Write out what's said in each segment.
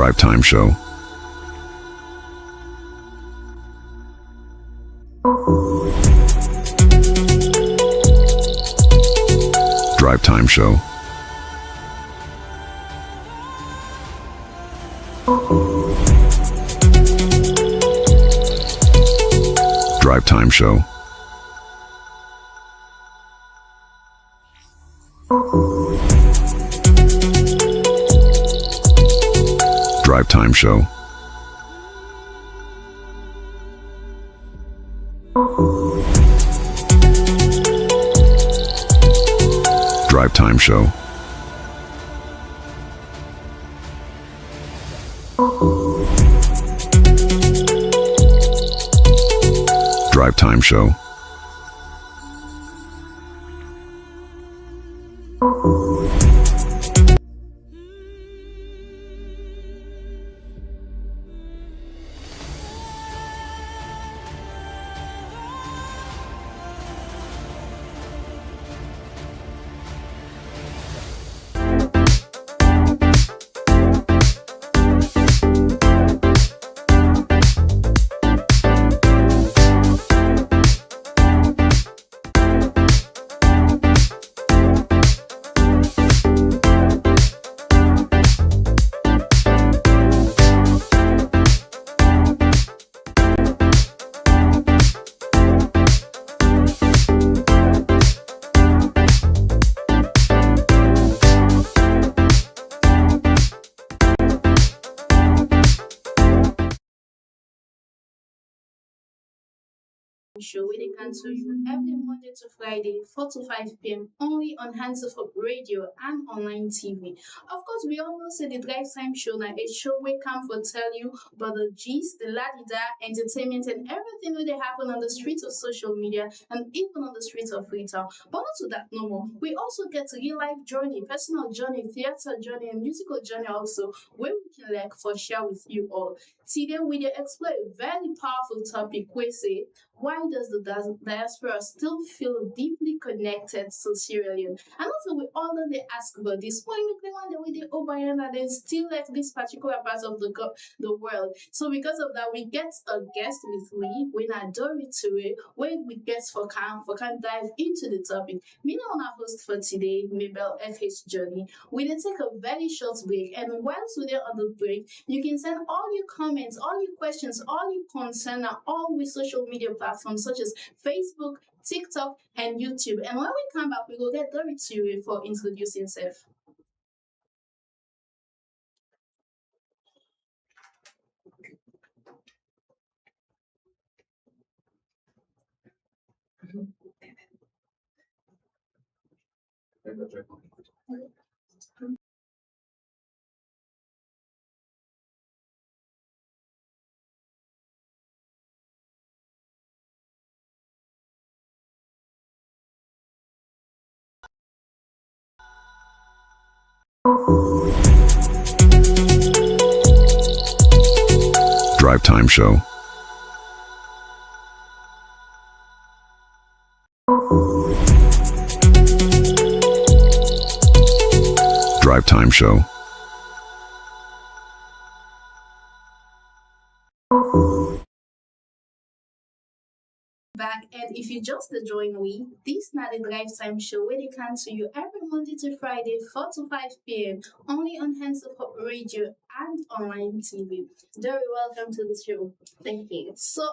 Drive Time Show. Drive Time Show. Drive Time Show. Drive Time Show. Drive Time Show. Drive Time Show. Show where they can to you every Monday to Friday, 4 to 5 p.m. only on Hands of Hope Radio and online TV. Of course, we all know say the Drive Time Show now a show we come for tell you about the gist, the ladida, entertainment, and everything that they happen on the streets of social media and even on the streets of retail. But not to that no more. We also get a real life journey, personal journey, theater journey, and musical journey also, where we can like for share with you all. Today we dey explore a very powerful topic we say why does the diaspora still feel deeply connected to Sierra Leone? And also, we all know they ask about this. Why make them one the way they over and then still like this particular part of the world? So because of that, we get a guest with me, when I do it to it, where we guest for can dive into the topic. Me now our host for today, Mabel FH Journey. We will take a very short break, and whilst we're on the break, you can send all your comments, all your questions, all your concern, and all with social media platforms such as Facebook, TikTok, and YouTube. And when we come back, we will get Dory to for introducing himself. Drive Time Show. Drive Time Show. Back, and if you just join me, this not the Drive Time Show where they come to you every Monday to Friday, 4 to 5 p.m. only on Hands of Hope Radio and online TV. Very welcome to the show. Thank you. So,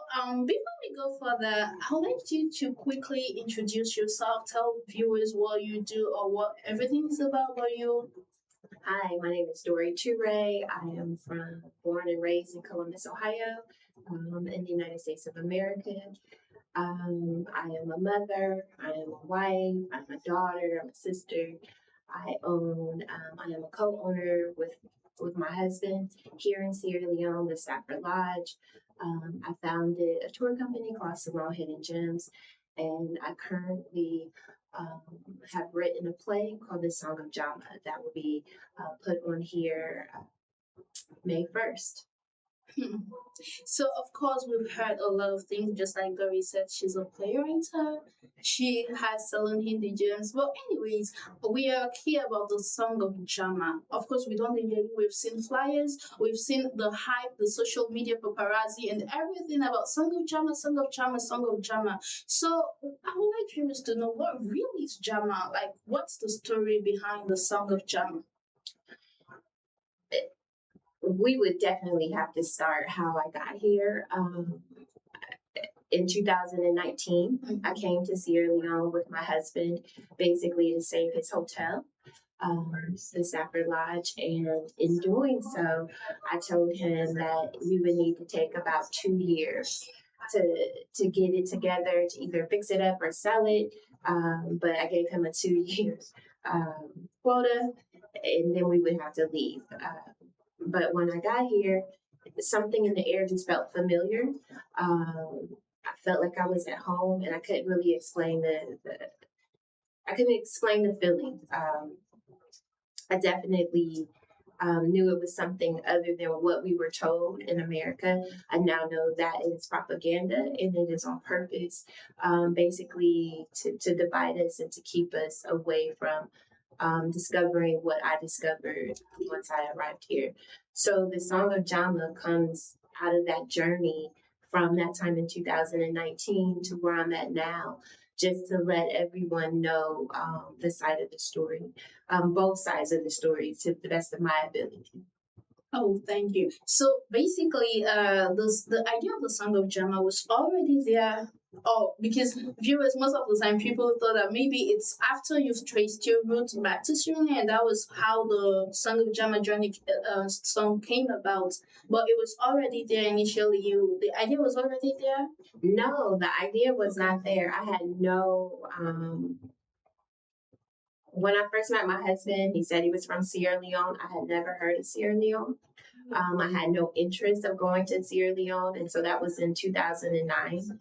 before we go further, I would like you to quickly introduce yourself, tell viewers what you do or what everything is about you. Hi, my name is Dory Ture. I am born and raised in Columbus, Ohio, in the United States of America. I am a mother, I am a wife, I'm a daughter, I'm a sister. I am a co-owner with my husband here in Sierra Leone with Stafford Lodge. I founded a tour company called Simone Hidden Gems, and I currently have written a play called The Song of Jama that will be put on here May 1st. Hmm. So of course we've heard a lot of things, just like Dory said, she's a playwright. She has selling Hindi gems. But anyways, we are here about the Song of Jama. Of course, we don't hear. We've seen flyers, we've seen the hype, the social media paparazzi, and everything about Song of Jama, Song of Jama, Song of Jama. So I would like curious to know what really is Jama. Like, what's the story behind the Song of Jama? We would definitely have to start how I got here. In 2019, I came to Sierra Leone with my husband, basically to save his hotel, the Safford Lodge. And in doing so, I told him that we would need to take about 2 years to get it together, to either fix it up or sell it. But I gave him a 2 year quota, and then we would have to leave. But when I got here, something in the air just felt familiar. I felt like I was at home, and I couldn't really explain I couldn't explain the feeling. I definitely knew it was something other than what we were told in America. I now know that is propaganda, and it is on purpose, basically to divide us and to keep us away from discovering what I discovered once I arrived here. So the Song of Jama comes out of that journey from that time in 2019 to where I'm at now, just to let everyone know the side of the story, both sides of the story to the best of my ability. Oh, thank you. So basically, the idea of the Song of Jama was already there. Oh, because viewers, most of the time, people thought that maybe it's after you've traced your roots back to Sri Lanka, and that was how the Song of Jama journey song came about. But it was already there initially. The idea was already there. No, the idea was not there. I had no. When I first met my husband, he said he was from Sierra Leone. I had never heard of Sierra Leone. I had no interest of going to Sierra Leone, and so that was in 2009.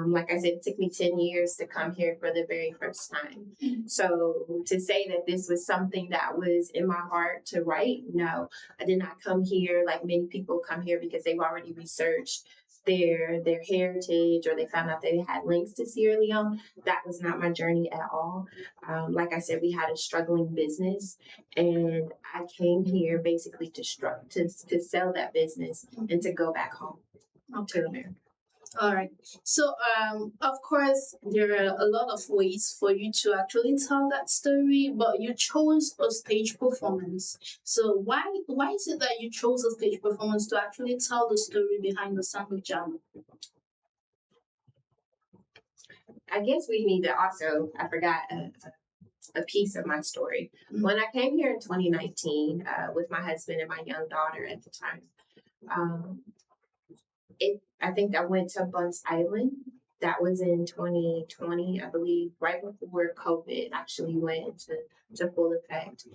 Like I said, it took me 10 years to come here for the very first time. So to say that this was something that was in my heart to write, no, I did not come here like many people come here because they've already researched their heritage, or they found out they had links to Sierra Leone. That was not my journey at all. Like I said, we had a struggling business, and I came here basically to sell that business and to go back home to America. All right. So, of course, there are a lot of ways for you to actually tell that story, but you chose a stage performance. So, why is it that you chose a stage performance to actually tell the story behind the Song of Jama? I guess we need to also, I forgot a piece of my story. Mhm. When I came here in 2019 with my husband and my young daughter at the time, I think I went to Bunce Island. That was in 2020, I believe, right before COVID actually went into full effect.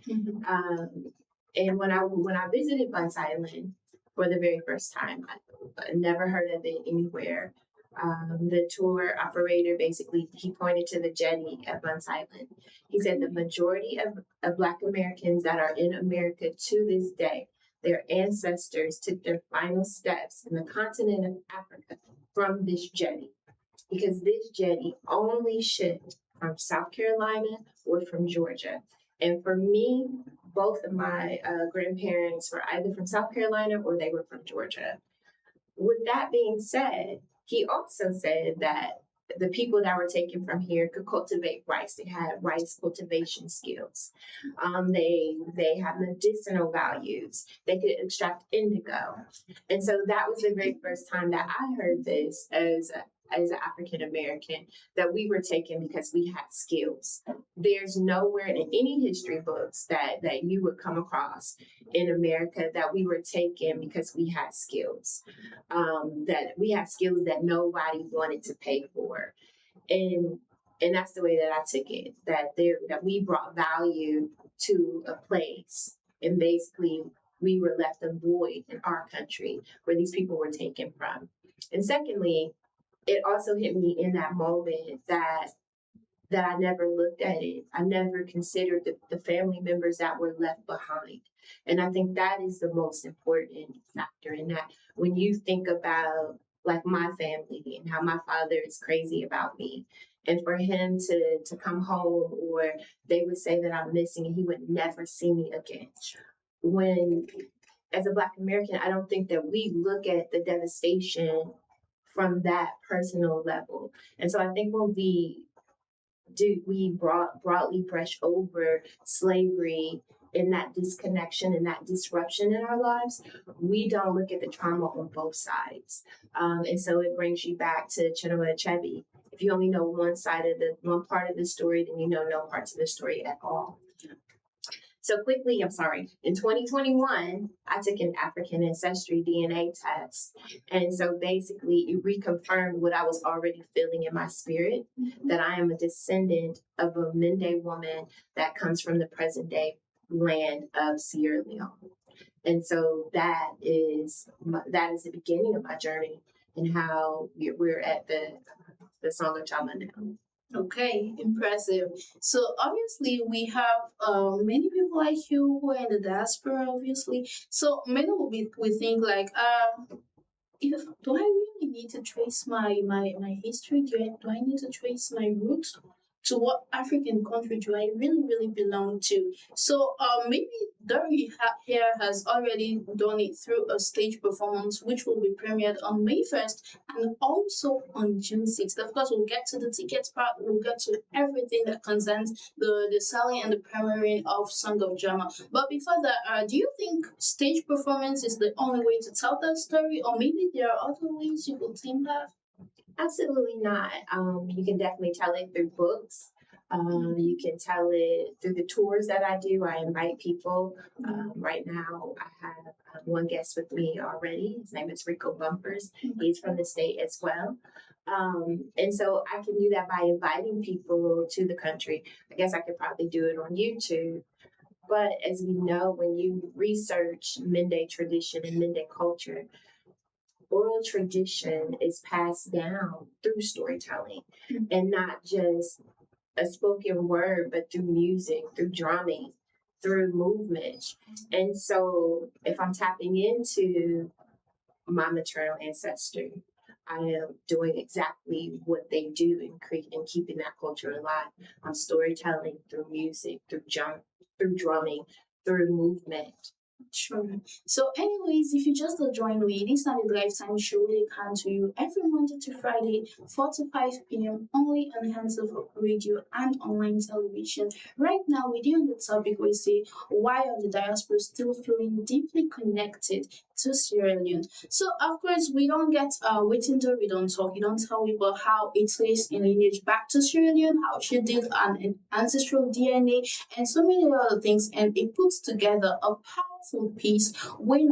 And when I visited Bunce Island for the very first time, I never heard of it anywhere. The tour operator basically he pointed to the jetty at Bunce Island. He said the majority of Black Americans that are in America to this day, their ancestors took their final steps in the continent of Africa from this jetty, because this jetty only shipped from South Carolina or from Georgia. And for me, both of my grandparents were either from South Carolina or they were from Georgia. With that being said, he also said that the people that were taken from here could cultivate rice. They had rice cultivation skills. They have medicinal values. They could extract indigo. And so that was the very first time that I heard this as an African American, that we were taken because we had skills. There's nowhere in any history books that you would come across in America that we were taken because we had skills. That we had skills that nobody wanted to pay for. And that's the way that I took it, that we brought value to a place, and basically we were left a void in our country where these people were taken from. And secondly, it also hit me in that moment that that I never looked at it. I never considered the family members that were left behind. And I think that is the most important factor in that. When you think about like my family and how my father is crazy about me, and for him to come home, or they would say that I'm missing and he would never see me again. When, as a Black American, I don't think that we look at the devastation from that personal level. And so I think when we broadly brush over slavery and that disconnection and that disruption in our lives, we don't look at the trauma on both sides. And so it brings you back to Chinua Achebe. If you only know one part of the story, then you know no parts of the story at all. So quickly, in 2021, I took an African ancestry DNA test. And so basically it reconfirmed what I was already feeling in my spirit, that I am a descendant of a Mende woman that comes from the present day land of Sierra Leone. And so that is the beginning of my journey and how we're at the Song of Jama now. Okay, impressive. So obviously we have many people like you who are in the diaspora, obviously. So many will think like, do I really need to trace my history? Do I need to trace my roots? To what African country do I really belong to? So maybe Dory here has already done it through a stage performance, which will be premiered on May 1st and also on June 6th. Of course, we'll get to the tickets part, we'll get to everything that concerns the selling and the premiering of Song of Jama. But before that, do you think stage performance is the only way to tell that story, or maybe there are other ways you could think of? Absolutely not. You can definitely tell it through books. You can tell it through the tours that I do. I invite people. Right now, I have one guest with me already. His name is Rico Bumpers. He's from the state as well. And so I can do that by inviting people to the country. I guess I could probably do it on YouTube. But as we know, when you research Mende tradition and Mende culture, oral tradition is passed down through storytelling, and not just a spoken word, but through music, through drumming, through movement. And so if I'm tapping into my maternal ancestry, I am doing exactly what they do in keeping that culture alive. I'm storytelling through music, through drumming, through movement. Sure. So, anyways, if you just joined me, this is the Lifetime Show really come to you every Monday to Friday, 4 to 5 p.m. only on Hands of Radio and online television. Right now, we're doing the topic we say, why are the diaspora still feeling deeply connected to Sierra Leone? So, of course, we don't get waiting till we don't talk. You don't tell me about how it lays in lineage back to Sierra Leone, how she did an ancestral DNA, and so many other things. And it puts together a powerful piece we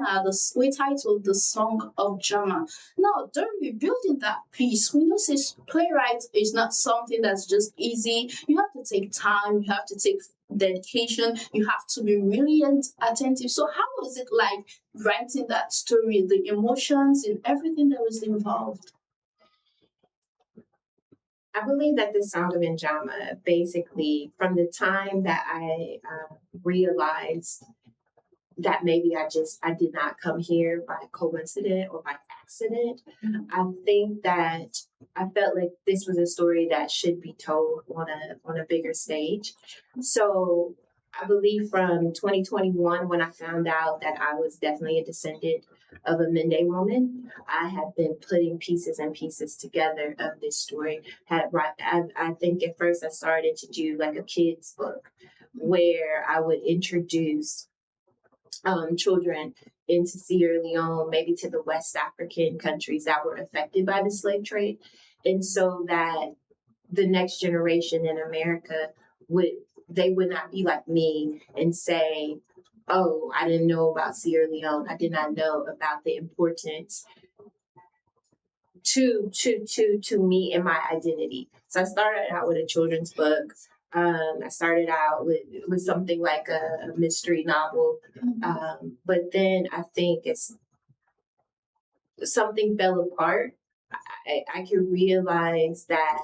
titled The Song of Jama. Now, during building that piece, we know this playwright is not something that's just easy. You have to take time, you have to take dedication, you have to be really attentive. So how was it like writing that story, the emotions and everything that was involved? I believe that the Song of Njama, basically, from the time that I realized that maybe I did not come here by coincidence or by accident. I think that I felt like this was a story that should be told on a bigger stage. So I believe from 2021, when I found out that I was definitely a descendant of a Mende woman, I have been putting pieces and pieces together of this story. I think at first I started to do like a kid's book where I would introduce children into Sierra Leone, maybe to the West African countries that were affected by the slave trade. And so that the next generation in America would not be like me and say, oh, I didn't know about Sierra Leone. I did not know about the importance to me and my identity. So I started out with a children's book. I started out with something like a mystery novel, but then I think something fell apart. I could realize that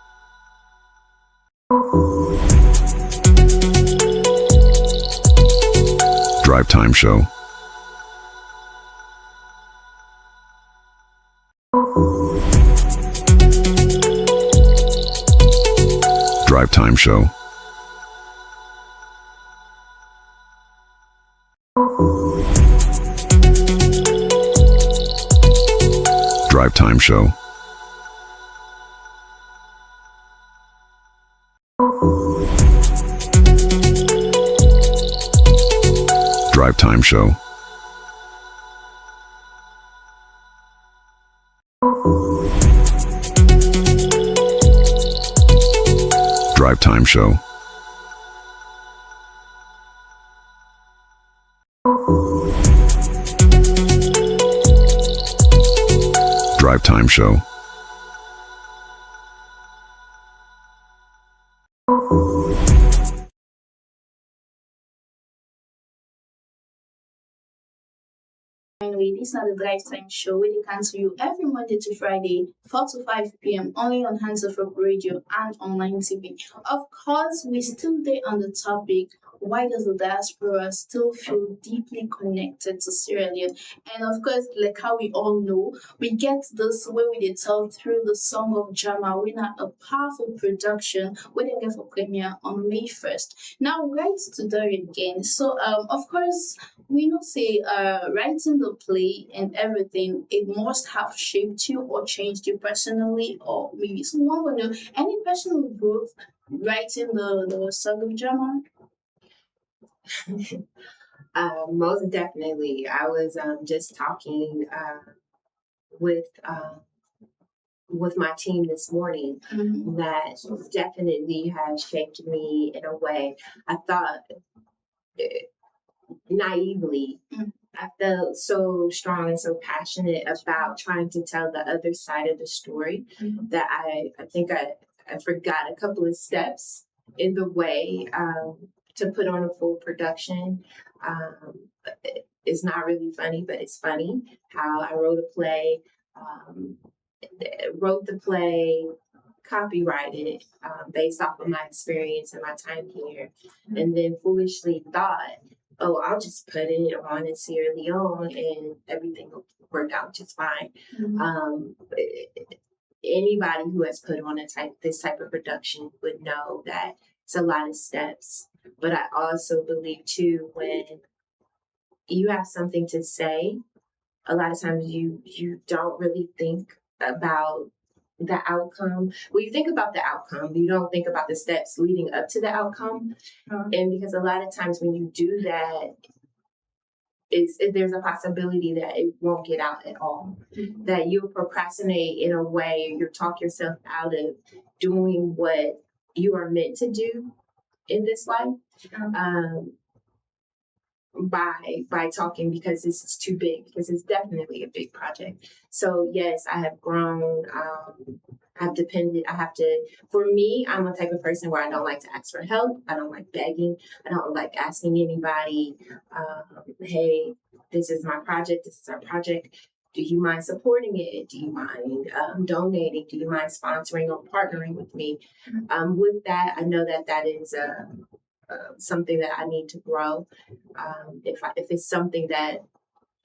Drive Time Show. Drive Time Show. Drive Time Show. Drive Time Show. Drive Time Show. Drive Time Show. Anyway, this is not the Drive Time Show where they come to you every Monday to Friday, 4 to 5 p.m. only on Hands of Hope Radio and online TV. Of course, we still there on the topic, why does the diaspora still feel deeply connected to Sierra Leone? And of course, like how we all know, we get this way we did tell through the Song of Jama, we not a powerful production we didn't get for premiere on May 1st. Now, right to there again. So, of course, we know say writing the play and everything, it must have shaped you or changed you personally, or maybe someone will know any personal growth writing the Song of Jama. Most definitely. I was just talking with my team this morning Mhm. that definitely has shaped me in a way. I thought naively, Mm. I felt so strong and so passionate about trying to tell the other side of the story Mhm. that I think I forgot a couple of steps in the way to put on a full production. It's not really funny, but it's funny how I wrote a play, um, wrote the play, copyrighted based off of my experience and my time here, and then foolishly thought, oh, I'll just put it on in Sierra Leone and everything will work out just fine. Mhm. Anybody who has put on this type of production would know that it's a lot of steps. But I also believe too, when you have something to say, a lot of times you don't really think about the outcome. When you think about the outcome, you don't think about the steps leading up to the outcome. And because a lot of times when you do that, there's a possibility that it won't get out at all. Mhm. That you'll procrastinate in a way, you'll talk yourself out of doing what you are meant to do in this life. Um, by talking, because this is too big, because it's definitely a big project. So yes, I have grown. I have to, for me, I'm a type of person where I don't like to ask for help. I don't like begging. I don't like asking anybody, hey, this is my project, this is our project. Do you mind supporting it? Do you mind donating? Do you mind sponsoring or partnering with me? With that, I know that is something that I need to grow. If it's something that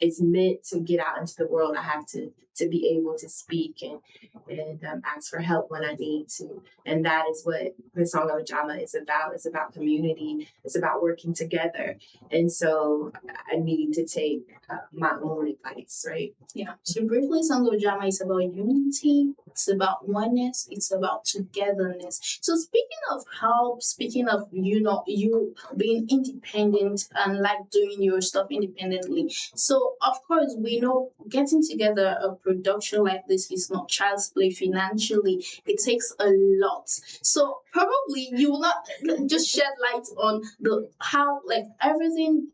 is meant to get out into the world, I have to be able to speak and ask for help when I need to. And that is what the Song of Jama is about. It's about community. It's about working together. And so I need to take my own advice, right? Yeah. So briefly, Song of Jama is about unity, it's about oneness, it's about togetherness. So speaking of help, speaking of you being independent and like doing your stuff independently. So of course we know getting together a production like this is not child's play financially. It takes a lot. So probably you will not just shed light on the how like everything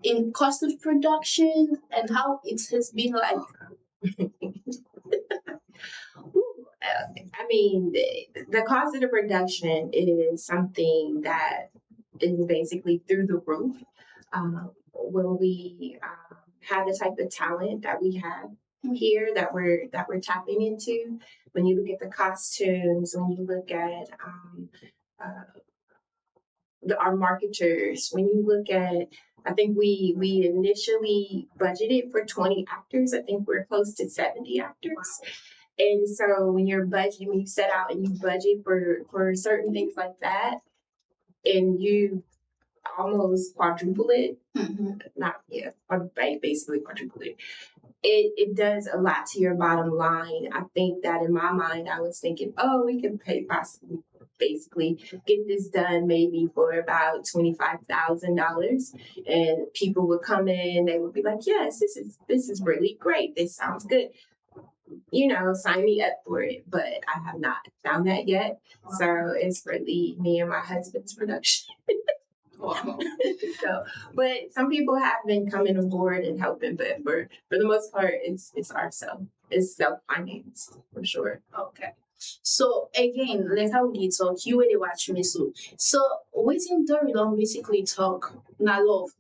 in cost of production and how it has been like. I mean, the cost of the production is something that is basically through the roof. When we have the type of talent that we have here, that we're tapping into, when you look at the costumes, when you look at our marketers, when you look at I think we initially budgeted for 20 actors. I think we're close to 70 actors. And so when you're budgeting, when you set out and you budget for certain things like that, and you almost quadruple it, basically quadruple it. It does a lot to your bottom line. I think that in my mind, I was thinking, oh, we can possibly basically get this done maybe for about $25,000, and people would come in, they would be like, yes, this is really great. This sounds good. Sign me up for it, but I have not found that yet. So it's really me and my husband's production. Wow. But some people have been coming on board and helping, but for the most part, it's ourselves. It's self-financed for sure. Okay. So again, like how we talk, you really watch me so waiting Dory don't basically talk na love.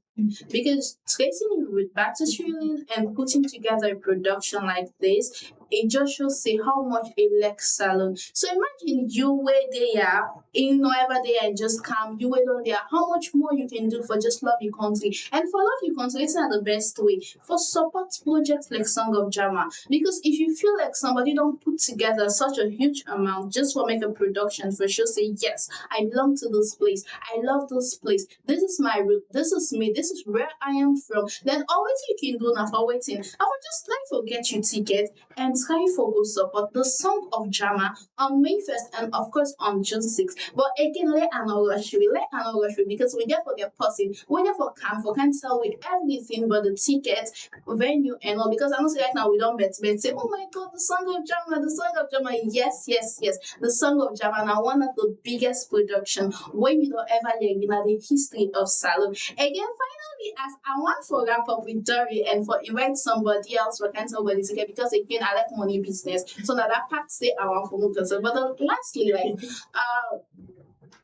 Because tracing it with battle training and putting together a production like this, it just shows say how much it lacks salon. So imagine you were there in wherever they are, just come, you were on there, how much more you can do for just love your country. And for love your country, it's not the best way. For support projects like Song of Jama. Because if you feel like somebody don't put together such a huge amount just for make a production for sure, say yes, I belong to this place, I love this place, this is my root, this is me, this is where I am from, then always you can do now for waiting. I will just try to get you ticket and try for go support the Song of Jama on May 1st and of course on June 6th. But again, let another rush because we get for get person, we get for camp for can tell with everything but the ticket, venue and all, because I know say right now we don't bet say, oh my god, the Song of Jama, yes, the Song of Jama now one of the biggest production when you don't ever hear in the history of Salon. Again, finally, as I want for wrap up with Dory and for invite somebody else for can somebody to get, because again I like money business. So now that part say I want for more concern. But lastly, like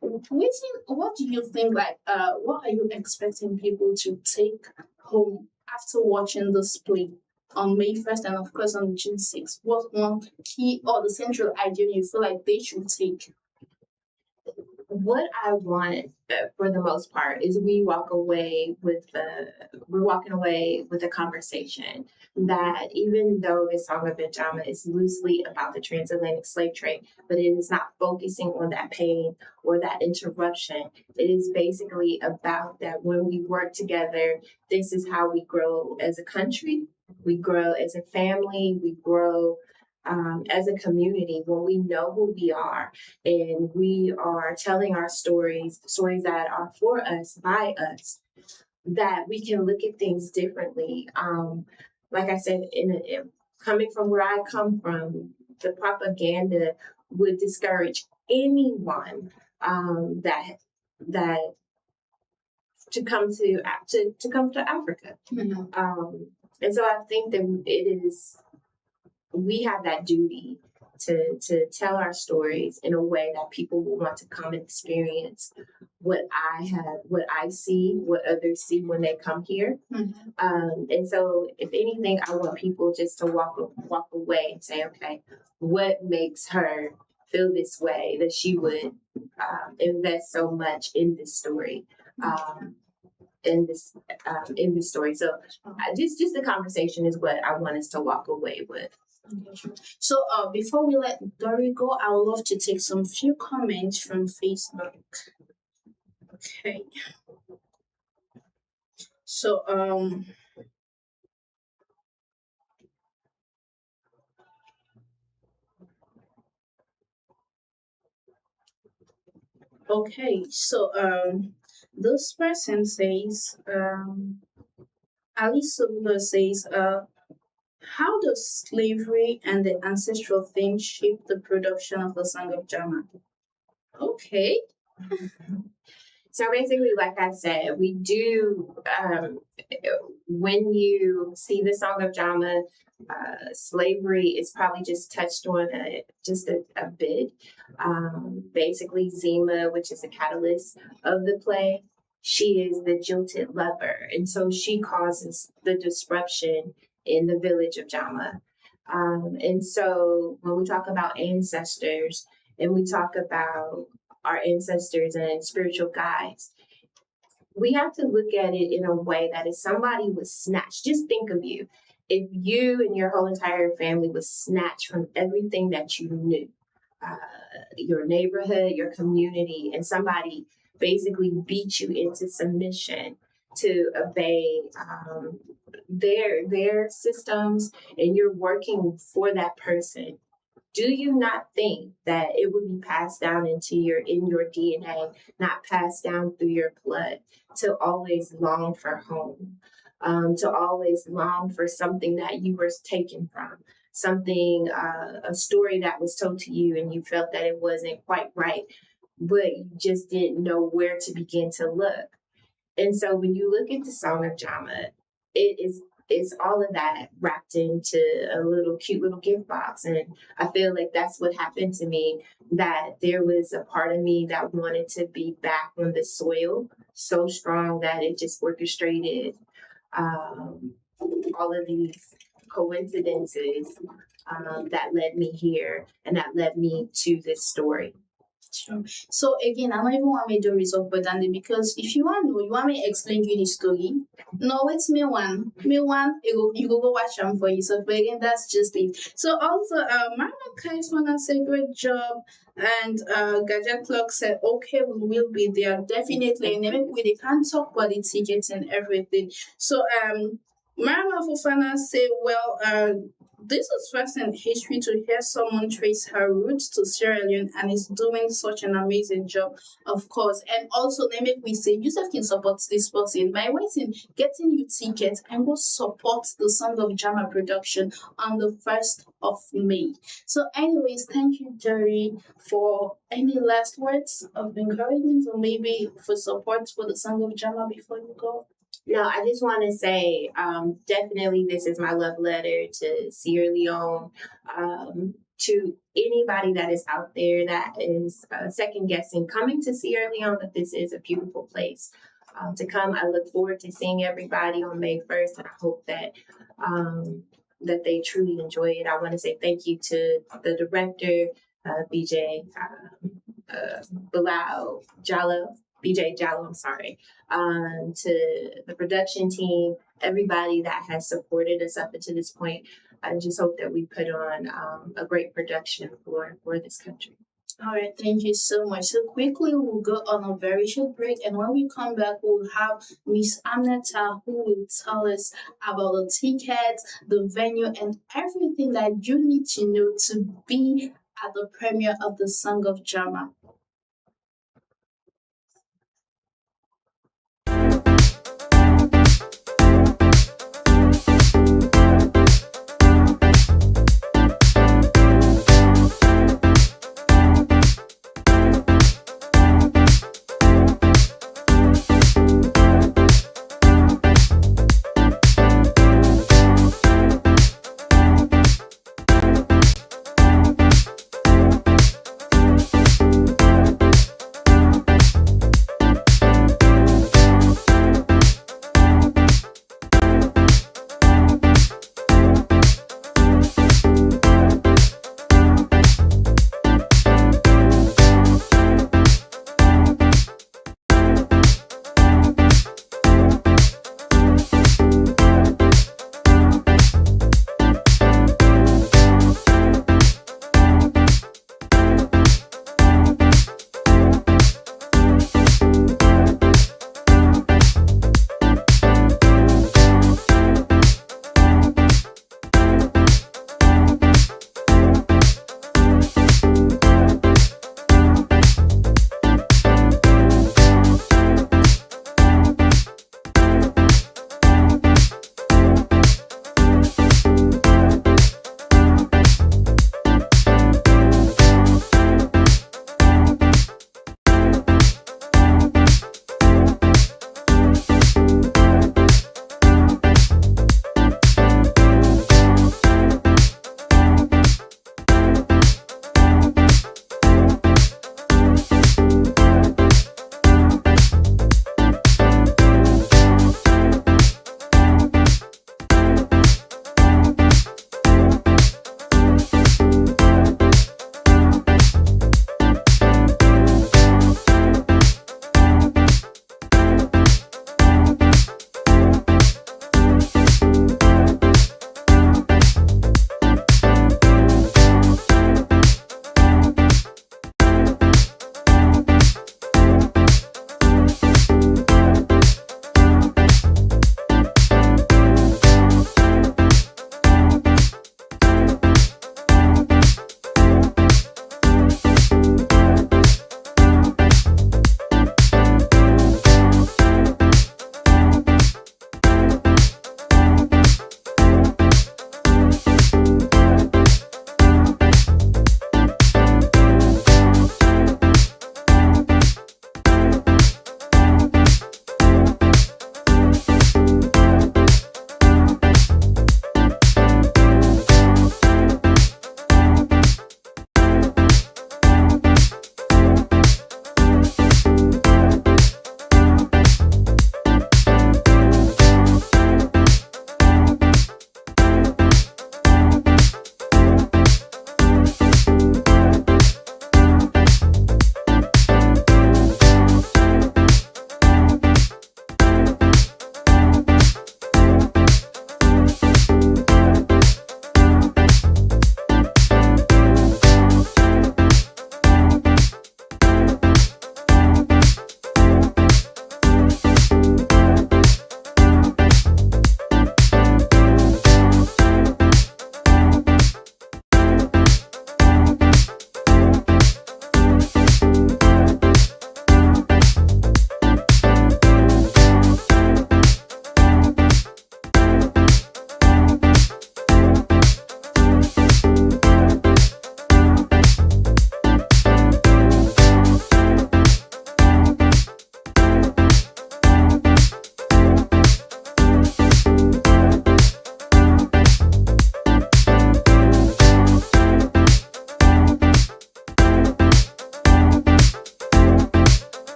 what do you think, like what are you expecting people to take home after watching this play on May 1st and of course on June 6th? What one key or the central idea you feel like they should take? What I want for the most part is we're walking away with a conversation that even though the Song of Jama is loosely about the transatlantic slave trade, but it is not focusing on that pain or that interruption. It is basically about that when we work together, this is how we grow as a country, we grow as a family, we grow as a community, when we know who we are and we are telling our stories that are for us, by us, that we can look at things differently. Like I said, coming from where I come from, the propaganda would discourage anyone that to come to Africa. Mm-hmm. And so I think that we have that duty to tell our stories in a way that people will want to come and experience what I see, what others see when they come here. Mm-hmm. And so if anything, I want people just to walk away and say, okay, what makes her feel this way, that she would invest so much in this story. In this story. So just the conversation is what I want us to walk away with. So before we let Dory go, I would love to take some few comments from Facebook. Okay. So okay, so this person says Ali Sobula says how does slavery and the ancestral thing shape the production of the Song of Jama? Okay. So basically, like I said, we do, when you see the Song of Jama, slavery is probably just touched on just a bit. Basically, Zima, which is the catalyst of the play, she is the jilted lover. And so she causes the disruption in the village of Jama. And so when we talk about ancestors and we talk about our ancestors and spiritual guides, we have to look at it in a way that if somebody was snatched, just think of you. If you and your whole entire family was snatched from everything that you knew, your neighborhood, your community, and somebody basically beat you into submission to obey their systems, and you're working for that person, do you not think that it would be passed down in your DNA, not passed down through your blood, to always long for home, to always long for something that you were taken from, something, a story that was told to you and you felt that it wasn't quite right, but you just didn't know where to begin to look. And so when you look at the Song of Jama, it's all of that wrapped into a little cute little gift box. And I feel like that's what happened to me, that there was a part of me that wanted to be back on the soil so strong that it just orchestrated all of these coincidences that led me here and that led me to this story. Sure. So again, I don't even want me to do result but then because if you want to know, you want me to explain you the story. No, it's me one. You go watch them for yourself. But again, that's just it. So also Mama Kais wanna say great job, and Gadget Clock said okay, we will be there definitely, and maybe we can't talk about the tickets and everything. So Mama Fofana say this is first in history to hear someone trace her roots to Sierra Leone and is doing such an amazing job, of course. And also, let me say, Yusuf can support this person by waiting, getting you tickets and go support the Song of Jama production on the 1st of May. So anyways, thank you, Jerry, for any last words of encouragement or maybe for support for the Song of Jama before you go. No, I just want to say, definitely this is my love letter to Sierra Leone, to anybody that is out there that is second guessing coming to Sierra Leone, that this is a beautiful place to come. I look forward to seeing everybody on May 1st, and I hope that that they truly enjoy it. I want to say thank you to the director, BJ Jallo, I'm sorry, to the production team, everybody that has supported us up until this point. I just hope that we put on a great production for this country. All right, thank you so much. So quickly, we'll go on a very short break, and when we come back, we'll have Miss Amneta, who will tell us about the tickets, the venue, and everything that you need to know to be at the premiere of the Song of Jama.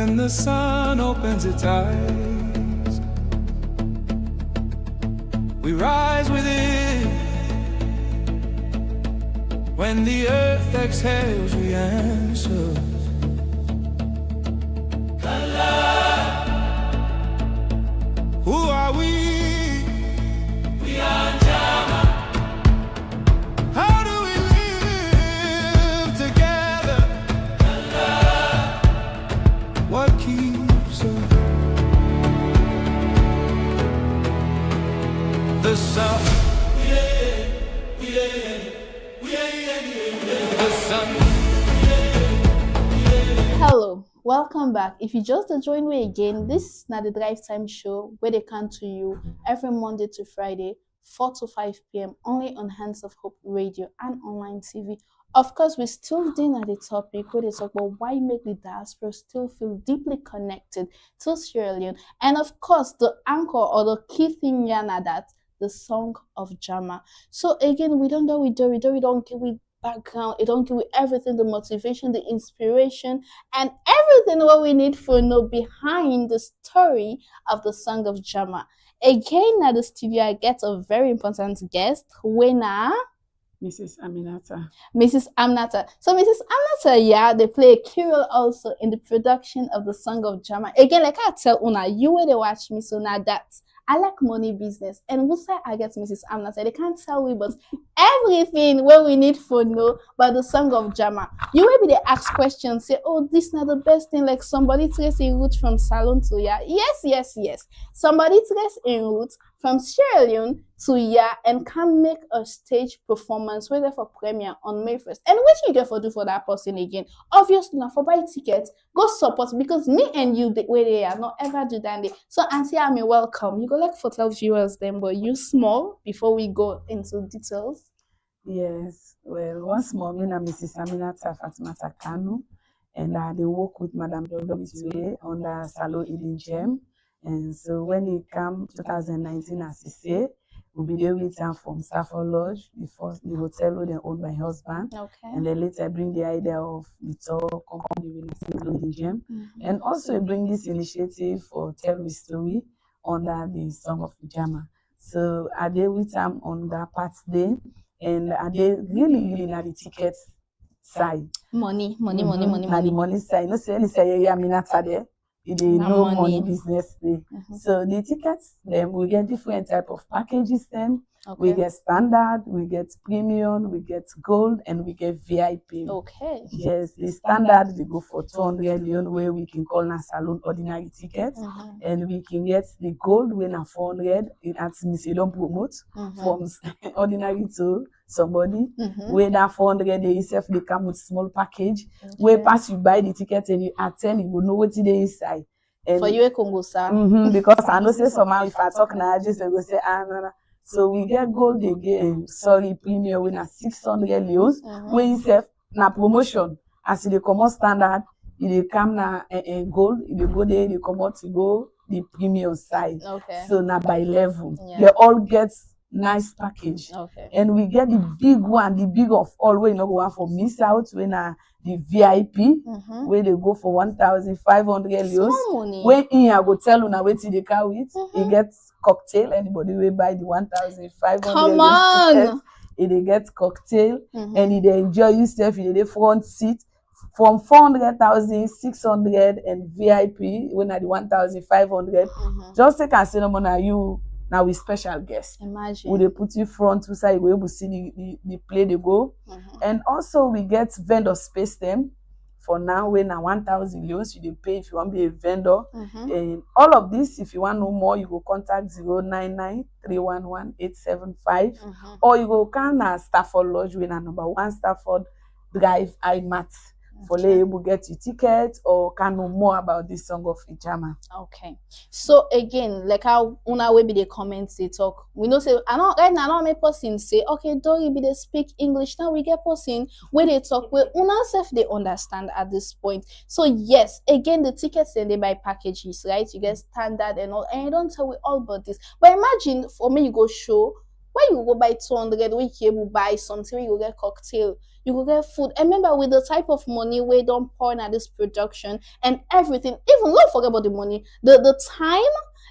when the sun opens its eyes. We rise with it. When the earth exhales, we answer. Who are we? We are Jama. How do we live together? What keeps us? The sun. The sun. Hello, welcome back. If you just join me again, this is not the Drive Time Show where they come to you every Monday to Friday, 4 to 5 p.m. only on Hands of Hope Radio and online TV. Of course, we're still dealing at the topic where they talk about why make the diaspora still feel deeply connected to Sierra Leone. And of course, the anchor or the key thing here now that the Song of Jama. So again, we don't give it background, it don't give you everything, the motivation, the inspiration, and everything what we need for know behind the story of the Song of Jama. Again, at the studio, I get a very important guest, winner. Mrs. Aminata. Mrs. Aminata. So Mrs. Aminata, yeah, they play a key role also in the production of the Song of Jama. Again, like I tell Una, you where they watch me, so now that I like money business. And who say I get Mrs. Aminata? They can't tell me, but everything what we need for know about the Song of Jama. You maybe they ask questions, say, oh, this not the best thing, like somebody trace a route from Salon to Ya. Yes. Somebody trace a route from Sierra Leone to Ya and can make a stage performance whether for premiere on May 1st. And what you get for do for that person again? Obviously, now for buy tickets, go support because me and you, the way they are, not ever do that. So, Auntie Ami, welcome. You go like for tell viewers them, but you small before we go into details. Yes, well, once more, me and Mrs. Aminata Fatimata Kanu, and they work with Madame Dodo under Salo Eden Gem. And so when it came 2019, as he say, we'll be there with them from Stafford Lodge, the hotel where they owned my husband. Okay. And then later bring the idea of the tour company with Salo Eden Gem. And also bring this initiative for Tell the Story under the Song of Jama. So are they with them on that part day? And are they really not the tickets side? Money. Now the money side. No say yeah, Aminata there. They Na no money. money business day. So the tickets, then we get different type of packages. Then we Okay. get standard, we get premium, we get gold, and we get VIP. Okay. Yes, the standard they go for 200 million, where we can call na saloon ordinary tickets, and we can get the gold when na 400. It at means you don't promote from ordinary to somebody. Where that 400 they itself they come with small package. Where pass you buy the ticket and you attend, you will know what it is inside. And For you, a Congo, sir. because I know say somehow if I talk now, just they go say no. So we get gold again. Premium when na 600 leos. When itself na promotion as they come out standard, they come na gold. They go there, they come out to go the premium side. Okay. So na by level, Yeah. they all get nice package. Okay. And we get the big one, the big of all, where you know go one for miss out when the VIP, where they go for 1,500 leos. Small money. When in I go tell you now wait till they can with, you get cocktail. Anybody will buy the 1,500 Come leos on. ticket, they get cocktail and they enjoy yourself in the front seat from 400,000, 600 and VIP when at the 1,500. Just take and say no more now you. Now with special guests, Imagine. we they put you front to side, we able to see the play they go, and also we get vendor space them. For now, when na 1,000 leos, you dey pay if you want to be a vendor. And all of this, if you want to know more, you go contact 099-311-875, or you go call na Stafford Lodge, with na number 1 Stafford Drive, IMAT. For able get your ticket or can know more about this Song of Jama. Okay. So again, like how una way be the comments they talk. We know say I know right now I don't make person say, okay, Dory be they speak English. Now we get person where they talk where una self they understand at this point. So yes, again the tickets and they buy packages, right? You get standard and all, and you don't tell we all about this. But imagine for me you go show Why you go buy 200, where you able buy something, where you go get cocktail, you go get food. And remember, with the type of money we don't pour in at this production and everything, even don't forget about the money, the time,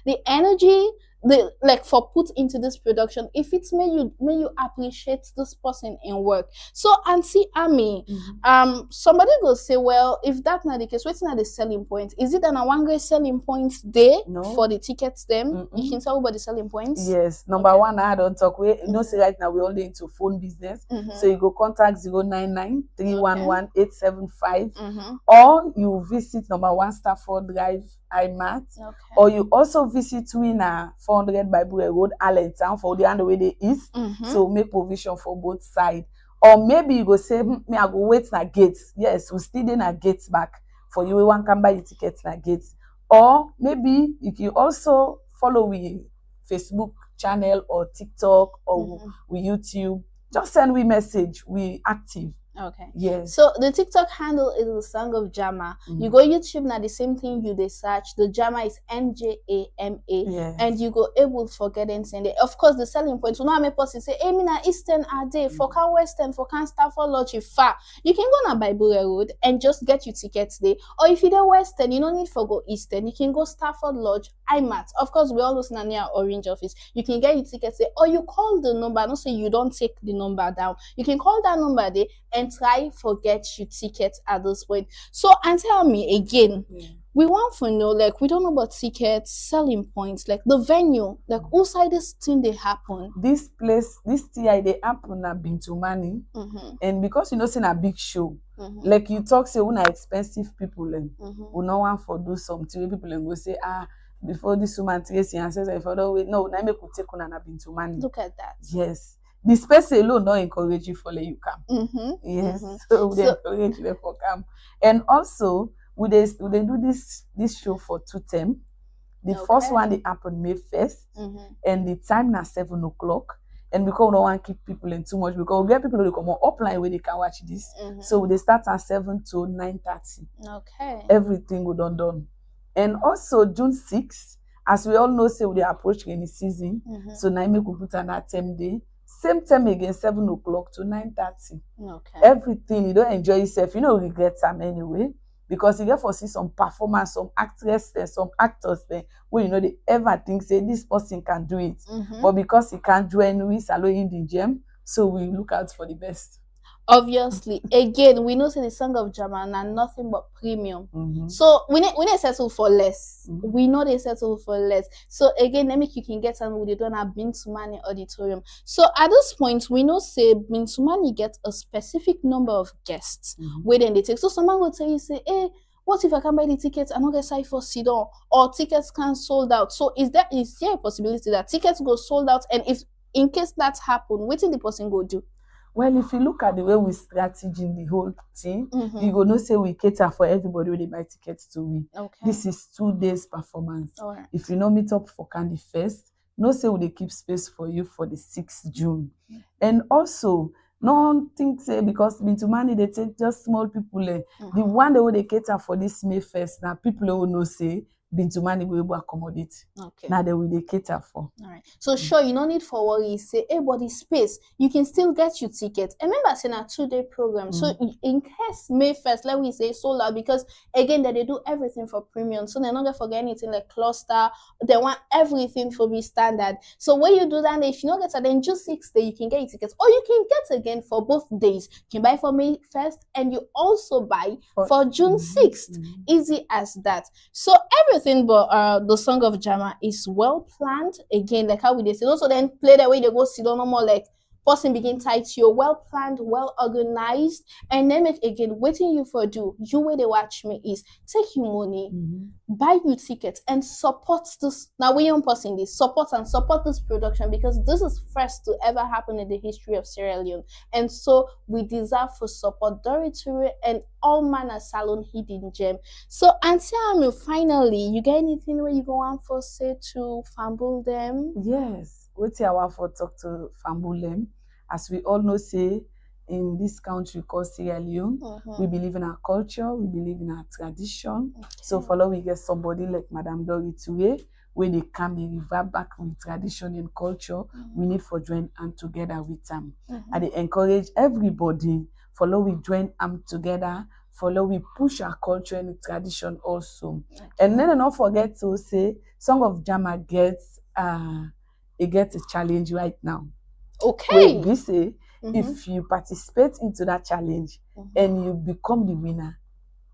the energy, the like for put into this production, if it's made you appreciate this person in work. So Auntie Ami, somebody go say, well, if that's not the case, what's not the selling point? Is it an one great selling point there No. for the tickets them? You can tell about the selling points. Yes, number one, I don't talk. We you know, say right now we're only into phone business. So you go contact 099-311-875, or you visit number 1 Stafford Drive, IMAT, or you also visit Winner 400 Bible Road, Allentown, for the other way the east. So make provision for both sides. Or maybe you go say, me I go wait na gates. Yes, we still in a gates back for you. We want can buy the tickets na gates. Or maybe you can also follow we Facebook channel or TikTok or we YouTube. Just send we message. We active. Okay. Yes. So the TikTok handle is the Song of Jama. You go YouTube now, the same thing you they search. The Jama is NJAMA. Yes. And you go able to forget and send it. Of course, the selling point. So now I'm a person say, hey, me na Eastern are there for can Western for can Stafford Lodge far. You can go na Bible Road and just get your tickets there. Or if you're there Western, you don't need to go Eastern. You can go Stafford Lodge, IMAT. Of course, we always na near Orange office. You can get your tickets there. Or you call the number. Don't say you don't take the number down. You can call that number there and try forget your tickets at this point. So, and tell me again, we want to know, like, we don't know about tickets, selling points, like the venue, like outside this thing they happen. This place, this TI they happen at Bintumani, and because you know it's a big show, like you talk say una expensive people and we no want for do something. People and go say before this woman Tracy and says if I don't wait, no, now make we take una Bintumani. Look at that. Yes. The space alone don't encourage you for let you come. Yes. So they encourage you for come. And also, we do this show for 2 term. The first one they happen May 1st, and the time na 7 o'clock. And because we don't want to keep people in too much, because we get people who come on upline where they can watch this. So they start at 7 to 9:30. Okay. Everything we done. And also June 6th, as we all know, say we approach rainy season. So now make we put an term day. Same time again, 7 o'clock to 9:30. Okay. Everything, you don't enjoy yourself, you don't regret time anyway. Because you get for see some performance, some actress there, some actors there, where you know they ever think say this person can do it. But because he can't join, we salo in the gem, so we look out for the best. Obviously, again, we know say the Song of Jama na nothing but premium. So we need settle for less. We know they settle for less. So again, let me you can get some with the donor Bintumani auditorium. So at this point, we know say Bintumani gets a specific number of guests where then they take. So someone will tell you say, hey, what if I can buy the tickets and not get side for Sidon or tickets can sold out? So is there a possibility that tickets go sold out? And if in case that happen, what did the person go do? Well, if you look at the way we strategy in the whole thing, you go no say we cater for everybody when they buy tickets to we. Okay. This is 2 days performance. Alright. If you no meet up for Candy Fest, no say we they keep space for you for the 6th June. And also, no one think say because Bintumani they take just small people. The one that they cater for this May Fest now people who know say Bintumani will able accommodate. Okay. Now they will they cater for. All right. So sure, you don't need for worry. Say, hey, but the space, you can still get your ticket. And remember, it's a 2-day program. So in case May 1st, let me say sold out, because again, that they do everything for premium. So they're not gonna forget anything like cluster. They want everything to be standard. So when you do that, if you don't get it, then just 6 days, you can get your tickets. Or you can get again for both days. You can buy for May 1st and you also buy for June 6th. Easy as that. So everything but the Song of Jama is well planned. Again, like how we did say, also then play the way they go sit down no more like person begin tight. You're well planned, well organized, and then make again waiting you for do. You way they watch me is take your money, buy you tickets, and support this. Now we don't person this support this production, because this is first to ever happen in the history of Sierra Leone, and so we deserve for support Doritory and all manner salon hidden gem. So Auntie Ami, finally, you get anything where you go on for say to fumble them? Yes, wait till I want for talk to Fambulem. As we all know, say in this country called Sierra Leone, we believe in our culture, we believe in our tradition. So follow we get somebody like Madame Doritory, where they come and revert back with tradition and culture, we need for join and together with them. And they encourage everybody, follow we join together, follow we push our culture and tradition also. And then don't forget to say, Song of Jama gets a challenge right now. Okay. Where we say, if you participate into that challenge and you become the winner,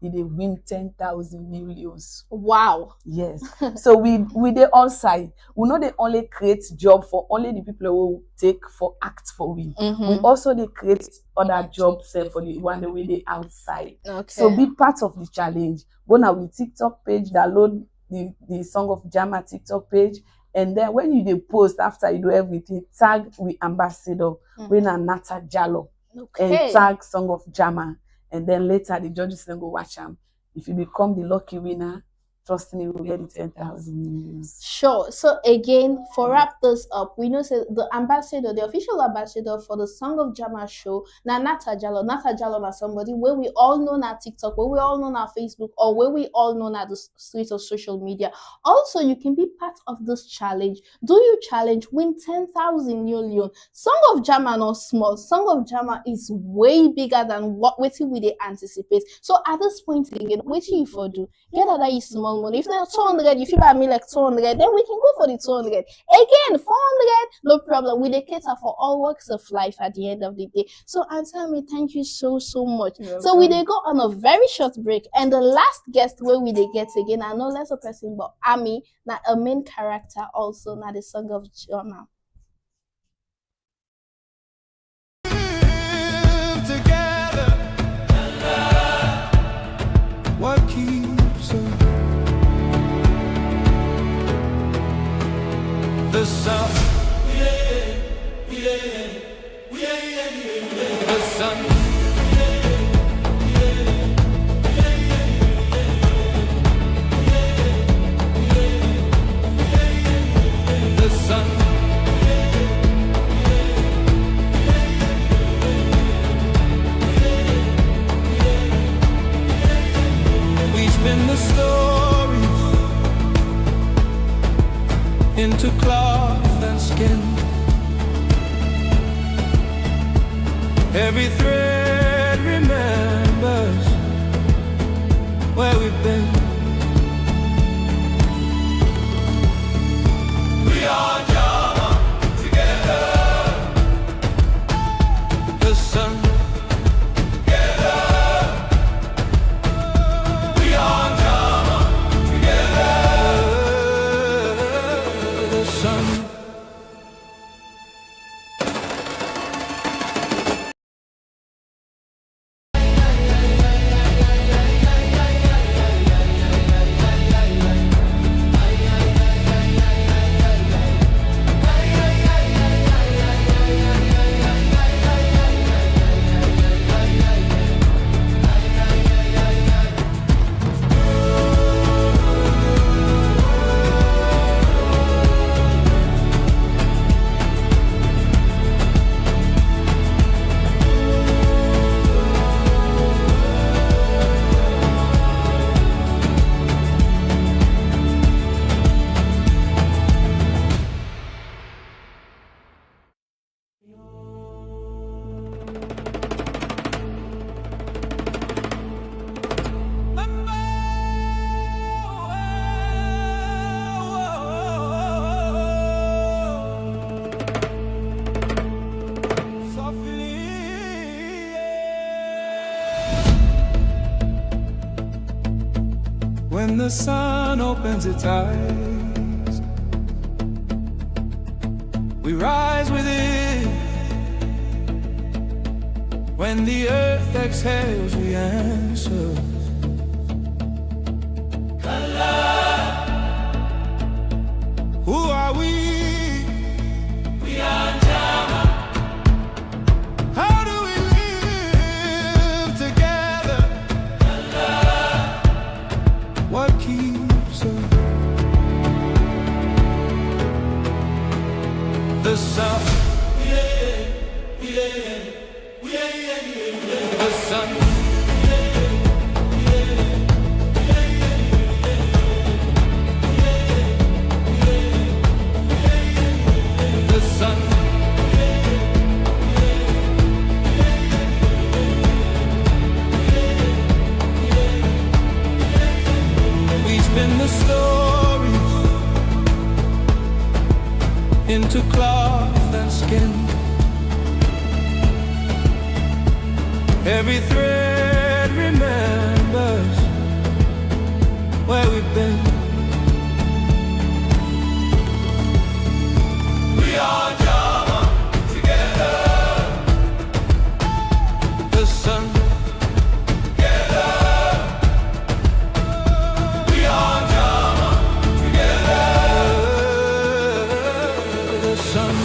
you dey win 10,000 millions. Wow. Yes. So we dey all side. We not they only create job for only the people who take for act for we. We also they create other jobs for the one the way they outside. Okay. So be part of the challenge. Go now with TikTok page, download the Song of Jama TikTok page. And then when you dey post after you do everything, tag we ambassador, we na Nata Jallow, and tag Song of Jama. And then later the judges then go watch them. If you become the lucky winner, trust me, we'll get the 10,000 millions. Sure. So again, for wrap this up, we know the ambassador, the official ambassador for the Song of Jama show, na Nata Jallow. Nata Jallow na somebody where we all know na TikTok, where we all know na Facebook, or where we all know na the streets of social media. Also, you can be part of this challenge. Do you challenge? Win 10,000 million. Song of Jama not small. Song of Jama is way bigger than what we anticipate. So at this point again, what you for do? Get that is small money. If not 200, if you buy me like 200, then we can go for the 200. Again, 400, no problem. We cater for all walks of life at the end of the day. So Antami, thank you so much. So we go on a very short break, and the last guest where we get again, I know less a person, but Ami, not a main character also, not the Song of Jama. Together, what keeps us? The sun, the sun, the sun. We spin the stories into cloth and skin. Every thread remembers where we've been. We are Jama together. The sun together. We are Jama together. The sun. When the sun opens its eyes, we rise with it. When the earth exhales, we answer. Who are we? We are Jama. How do we live together? What keeps us? The sun. The sun. stories into cloth and skin. Every thread remembers where we've been. We are Jama together. The sun together. We are Jama together. The sun.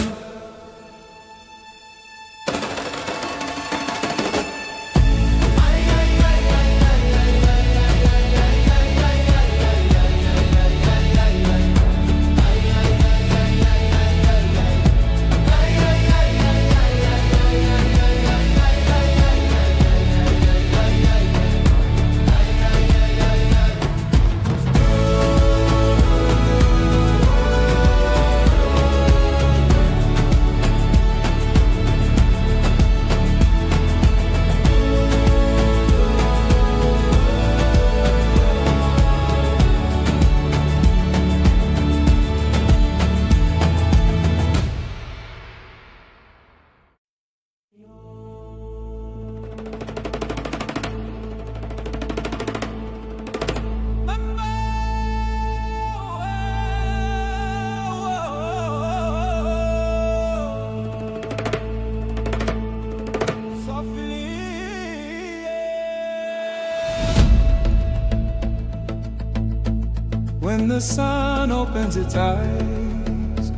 When the sun opens its eyes,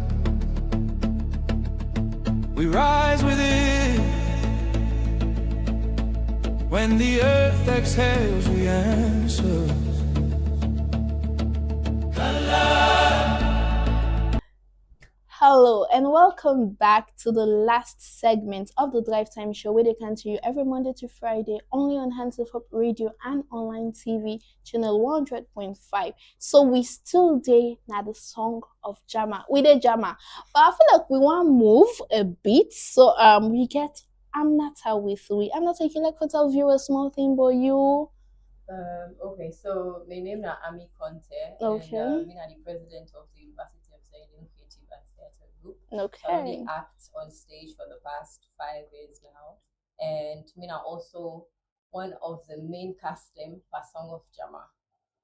we rise with it. When the earth exhales, we answer. Hello and welcome back to the last segment of the Drive Time Show, where they come to you every Monday to Friday only on Hands of Hope Radio and online TV channel 100.5. So we still day now the song of Jama. We did Jama, but I feel like we want to move a bit. So we get Amnata with we. Amnata, you can like to tell viewers small thing about you. Okay, so my name is Ami Conte, Okay. and I'm the president of the University of Zayden Creative and Theatre Group. So I Okay. only act on stage for the past 5 years now, and I'm also one of the main casting for Song of Jama.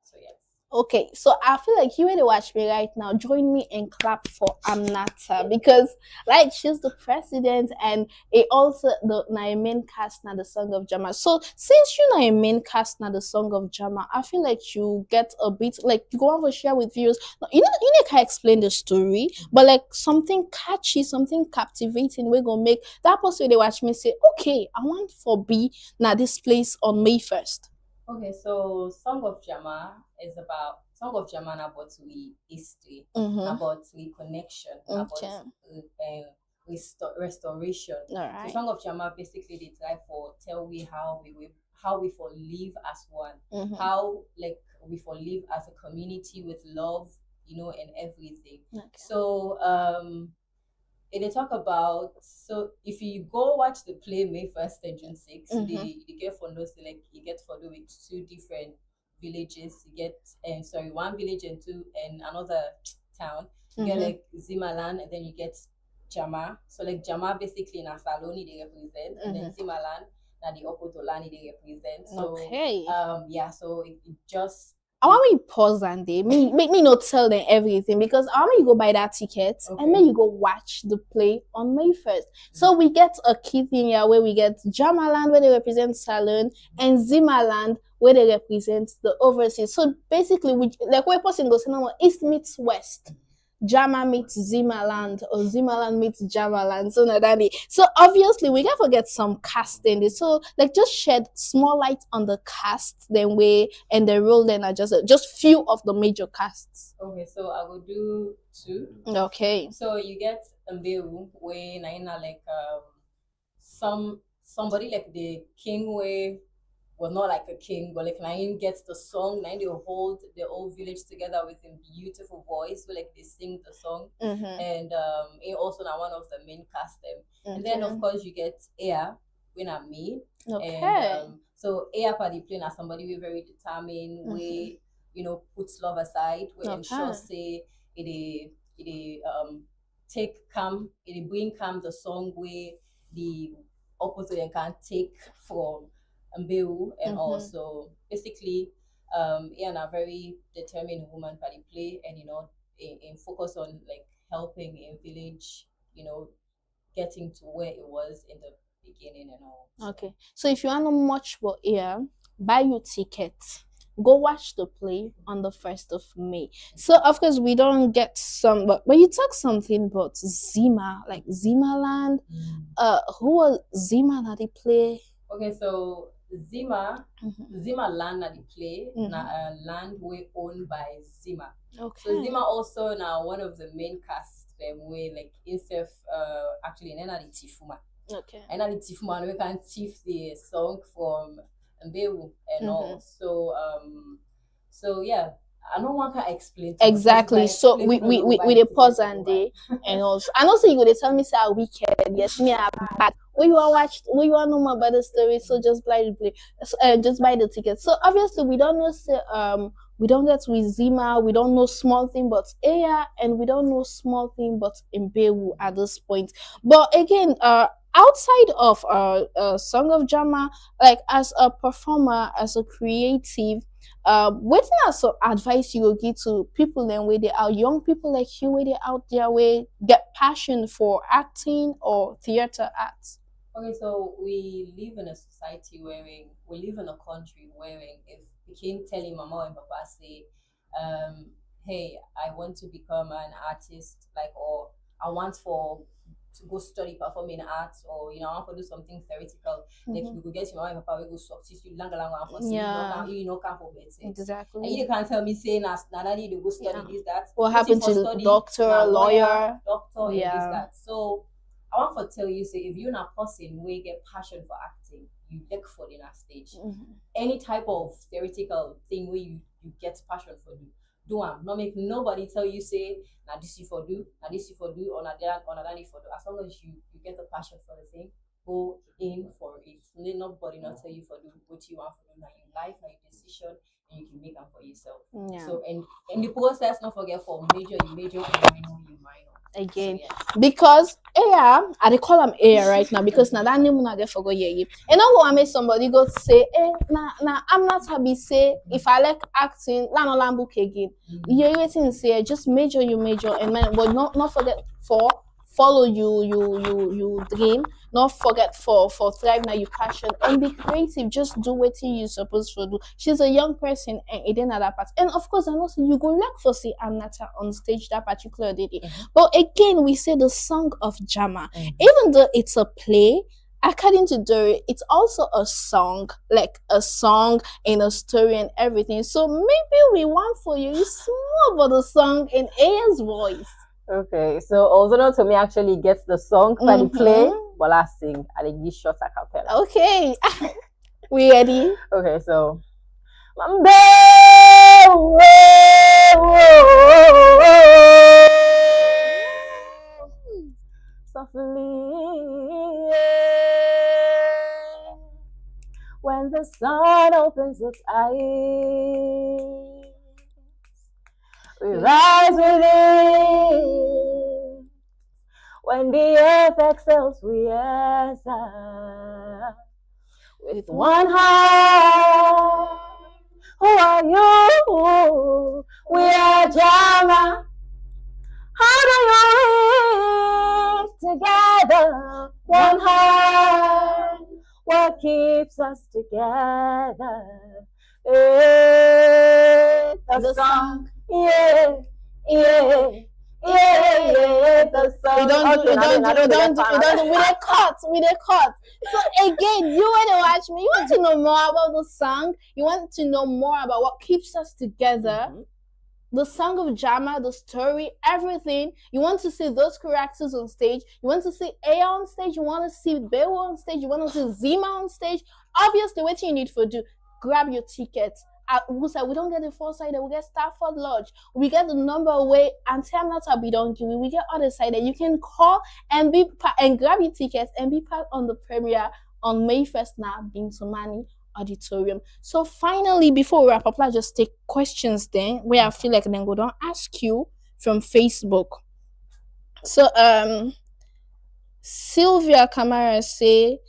So yes. Okay, so I feel like you to watch me right now. Join me and clap for Amnata because, like, she's the president and it also the main cast now the Song of Jama. So since you know a main cast now the Song of Jama, I feel like you get a bit like you go on to share with viewers. You can explain the story, but like something catchy, something captivating. We're gonna make that person they watch me say, okay, I want for be now this place on May 1st. Okay, so Song of Jama about we history, Mm-hmm. about we connection, Okay. about restoration. All So right. Song of Jama basically they try for tell we how we for live as one, Mm-hmm. how like we for live as a community with love, and everything. Okay. So and they talk about, so if you go watch the play May 1st and June 6th, they get for those like you get for do with two different villages. You get one village and another town. You get like Zimaland and then you get Jama. So like Jama basically in Asaloni they represent, and then Zimaland na the Opotolani they represent. So Okay. so it just I want me pause and they make me not tell them everything because I want you go buy that ticket and then you go watch the play on May 1st. So we get a key thing here where we get Jamaland where they represent Salon and Zimaland where they represent the overseas. So basically we like where person goes East meets West. Jama meets Zimaland or Zimaland meets Jamaland. So obviously we gotta get some casting. So like just shed small light on the cast, then we and the role then are just few of the major casts. okay. So I will do two. Okay. So you get Mbeu where naina like somebody like the king way was not like a king, but like Nain gets the song, Nain they hold the whole village together with a beautiful voice, where like they sing the song, and he also now one of the main cast them. And then of course you get Air when I'm me. Okay. And so Air party playing as somebody we very determined, we puts love aside. We ensure Okay. say it bring calm the song where the opposite and can take from Mbeu and also basically Ian a very determined woman by the play and in focus on like helping in village, getting to where it was in the beginning and all. Okay. So if you want to know much about here, buy your ticket. Go watch the play on the 1st of May. So of course we don't get some, but you talk something about Zima, like Zima Land. Who was Zima that they play? Okay, so Zima land that they play na land we owned by Zima. Okay. So Zima also now one of the main cast them way like instead actually in the Tifuma. Okay. And then Tifuma we can tiff the song from Mbeu and all. So yeah, I don't want to explain to exactly. you, So we the pause and day and also and also you go to tell me say a weekend. Yes, me are bad. When you want to know more about the story, so just buy the play, just buy the ticket. So obviously we don't know say we don't get with Zima, we don't know small thing but Aya, and we don't know small thing but Mbeu at this point. But again, outside of Song of Jama, like as a performer, as a creative, what also advice you will give to people then where they are young people like you, where they out there where get passion for acting or theater arts? Okay, so we live in a society we live in a country wherein if we can telling mama and papa say, hey, I want to become an artist, like, or I want to go study performing arts, or I want to do something theoretical. Like you go get your mama and papa, we go success you long for can't for better. Exactly. And you can't tell me saying daddy they go study this, that. What happened to study, doctor, lawyer, doctor, and this, that. So I want to tell you, say if you're not a person where you get passion for acting, you look for it in a stage. Any type of theoretical thing where you get passion for do not make nobody tell you say now this you for do, now this you for do, or not that for do. As long as you get the passion for the thing, go in for it. Nobody not tell you for do what you want for do. Now you like, now your decision, and you can make them for yourself. Yeah. So and in the process, don't forget for major, you major, you minor. Again, so, yeah. Because I they call them Aya right now because now that name not get forgot ye. And now go make somebody go say, nah, I'm not happy say if I like acting, la no book again. You waiting say just major and man, but not forget for follow you dream, not forget for thrive now you passion and be creative. Just do what you supposed to do. She's a young person and it didn't that part. And of course I know you go like for see Anata on stage that particular day. But again we say the Song of Jama. Even though it's a play, according to Dory, it's also a song, like a song and a story and everything. So maybe we want for you small about the song in Aya's voice. Okay, so although to me actually gets the song by the play, but I sing and it gives short a cappella. Okay, we ready? Okay, so softly when the sun opens its eyes, we rise within. When the earth exhales, we answer with one heart. Who are you? We are Jama. How do you live together? One heart. What keeps us together? The song. Yeah. The song. We don't cut. So again, you want to watch me, you want to know more about the song, you want to know more about what keeps us together. The Song of Jama, the story, everything. You want to see those characters on stage. You want to see Aya on stage. You want to see Bewo on stage. You want to see Zima on stage. Obviously, what you need to do, grab your tickets. We don't get the first side, we get Stafford Lodge. We get the number away and tell not to be donkey. We get other side that you can call and grab your tickets and be part on the premiere on May 1st now, being Somani Auditorium. So finally, before we wrap up, let's just take questions then, where I feel like then go down ask you from Facebook. So Sylvia Kamara say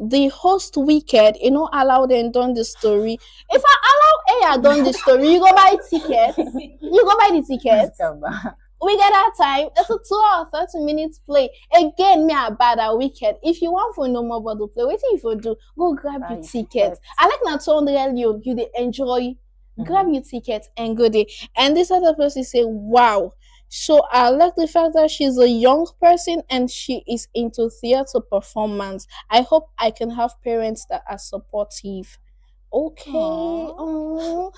the host wicked, allow them done the story. If I allow Aya done the story, you go buy tickets. You go buy the tickets. We get that time. It's a 2 hour 30 minutes play. Again, me are bad at wicked. If you want for no more about the play, what if you do? Go grab your tickets. I like that 200 you they enjoy. Grab your tickets and go there. And this other person say, wow. So I like the fact that she's a young person and she is into theater performance. I hope I can have parents that are supportive. Okay. Oh,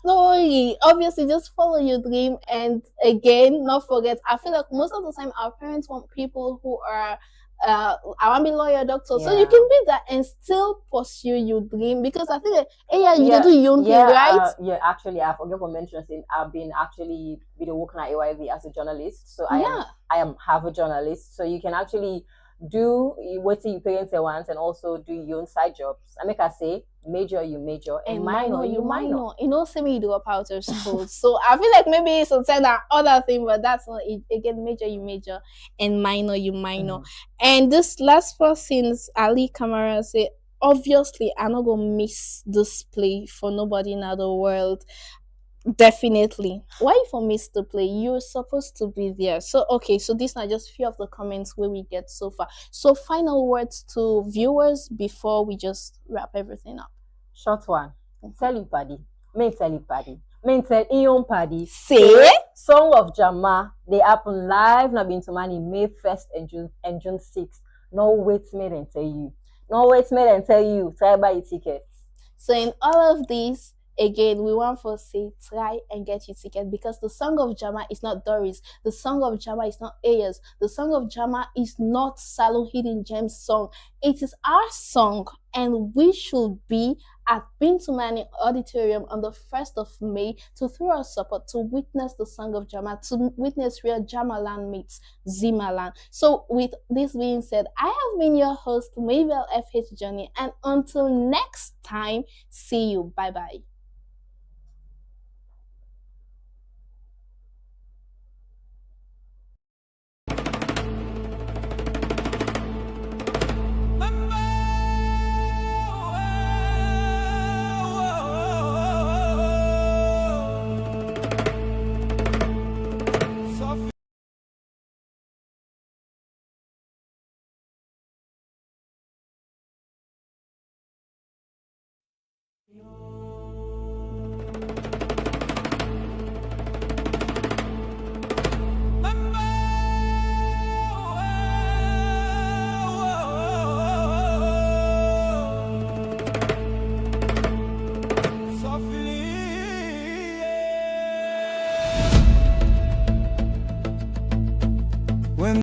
no, obviously just follow your dream, and again, not forget. I feel like most of the time our parents want people who are I want to be lawyer, doctor, so you can be that and still pursue your dream, because I think that you do your own thing, right? Actually, I forget to mention saying I've been actually working at AYV as a journalist, so I am have a journalist, so you can actually do what your parents want and also do your own side jobs. I make her say major you major and minor you minor. Say me drop out of school. So I feel like maybe it's something that other thing, but that's not it. Again, major you major and minor you minor. And this last person, Ali Kamara, say obviously I'm not gonna miss this play for nobody in the world. Definitely. Why if I miss the play? You're supposed to be there. So okay, so these are just few of the comments where we get so far. So final words to viewers before we just wrap everything up. Short one. Tell you paddy. Tell you paddy. Tell Ion paddy. Say Song of Jama. They happen live now been to money May 1st and June 6th. No wait me and tell you. No wait me and tell you. Try buy your tickets. So in all of these, again, we want to say try and get your ticket, because the Song of Jama is not Doris. The Song of Jama is not Ayers. The Song of Jama is not Salon Hidden Gems song. It is our song, and we should be at Bintumani Auditorium on the 1st of May to throw our support, to witness the Song of Jama, to witness real Jamaland meets Zimaland. So with this being said, I have been your host, Mabel FH Johnny, and until next time, see you. Bye-bye.